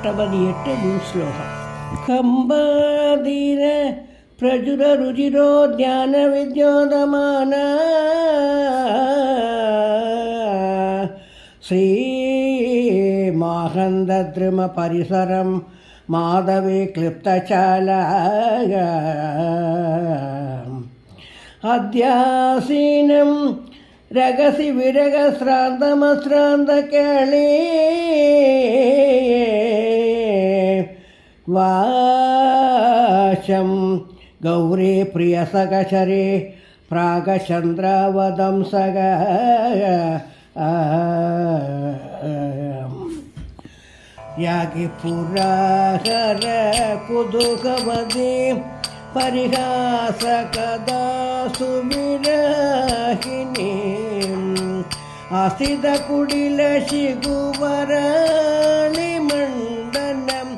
अष्टपदिएट्टु श्लोकम् कंबादीन प्रजुर रुचिरो ज्ञान विद्योदमान श्री माहन्दद्रुम परिसरं माधवी क्लिप्तचाला अध्यासीनं रगसि विरगश्रान्तमश्रान्तकेळी वाशं गौरी प्रियसकचरे प्रागचन्द्रावदंसग यागी पुराहर कुदुकवदी परिहासकदा सुविरहिनी आसिद कुडिल शिगुवराणि मंडनं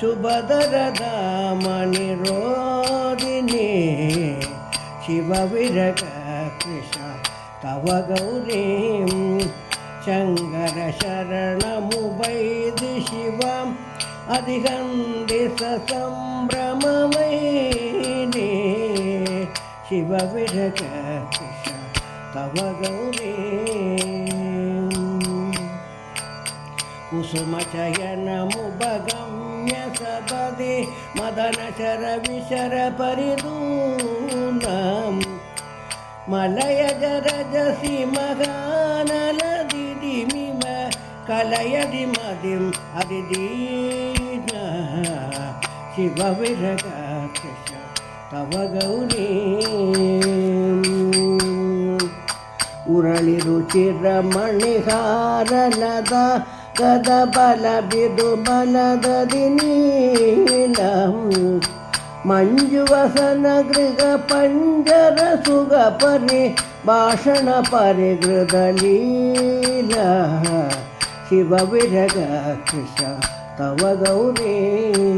शुभदरदामनिरोधिनी शिवविरग कृष्ण तव गौरीं शङ्कर शरणमुपैति शिवम् अधिगन्धिस सम्भ्रममयिनी शिवविरग कृष्ण तव गौरीं कुसुमचयनमुपगम्य सपदि मदनचरविशरपरिदूनं मलयजरजसि महानलदिदिमिव कलयदि मदिम् अधिदीना शिवविरग कृष्ण तव गौरीं उरळिरुचिरमणिहारलदा गदबलबिदुबलददिनीलं मञ्जुवसनगृहपञ्जरसुगपरि भाषणपरिगृदलीला शिवविरग कृष्ण तव गौरीं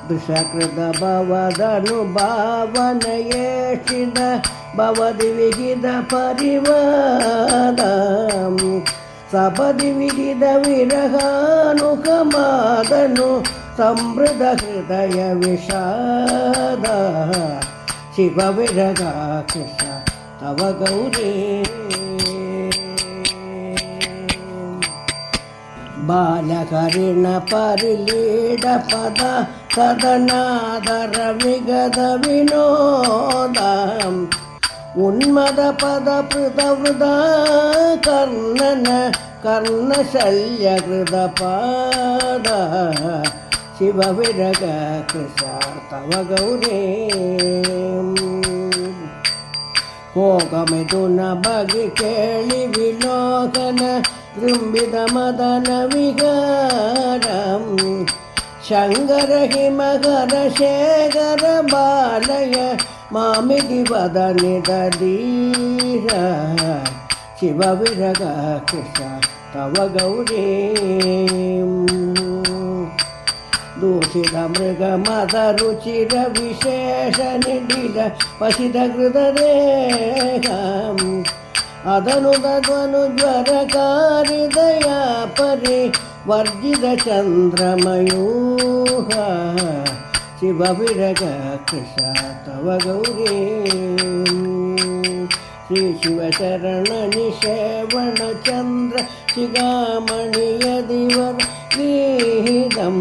वृषकृतभवदनुभावनयेषिद भवति विहित परिवादं सपदि विहित विरहानुकमादनु संवृत हृदय विषाद शिवविरग कृष्ण तव गौरीं बालकरिण परिलीडपद सदनादर विगत विनोदम् उन्मदपद पृतवृदा कर्णन कर्णशल्यकृतपाद शिवविरग कृष्ण तव गौरीं कोकमिथुन बगि केळि विलोकन दृम्बित मदन विहारं शङ्कर हिमकर शेखर बालय मामिति वदनि दधीर शिवविरग कृष्ण तव गौरीं दूषितमृगमदरुचिरविशेषनिडिल पशितकृतदेहम् अदनुदनुज्वरकारिदया परिवर्जितचन्द्रमयूः शिवविरग कृष्ण तव गौरीं श्रीशिवचरणनिषेवणचन्द्र शिखामणियदिवर्गीतं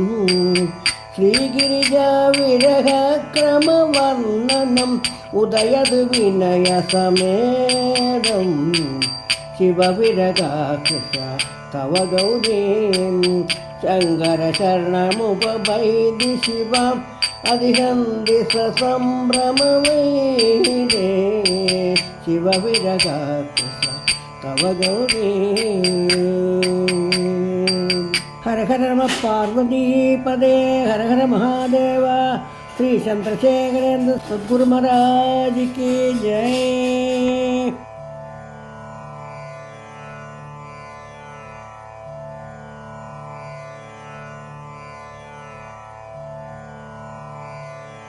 श्रीगिरिजाविरहक्रमवर्णनम् उदयदु विनयसमेदं शिवविरग कृष्ण तव गौरीं शङ्कर शरणमुपवैदि शिवम् अधिगन्धिस सम्भ्रममयिने शिवविरग कृष्ण तव गौरीं हर हर नमः पार्वतीपदे हर हर महादेव श्री चंद्रशेखरेंद्र सद्गुरु महाराज की जय।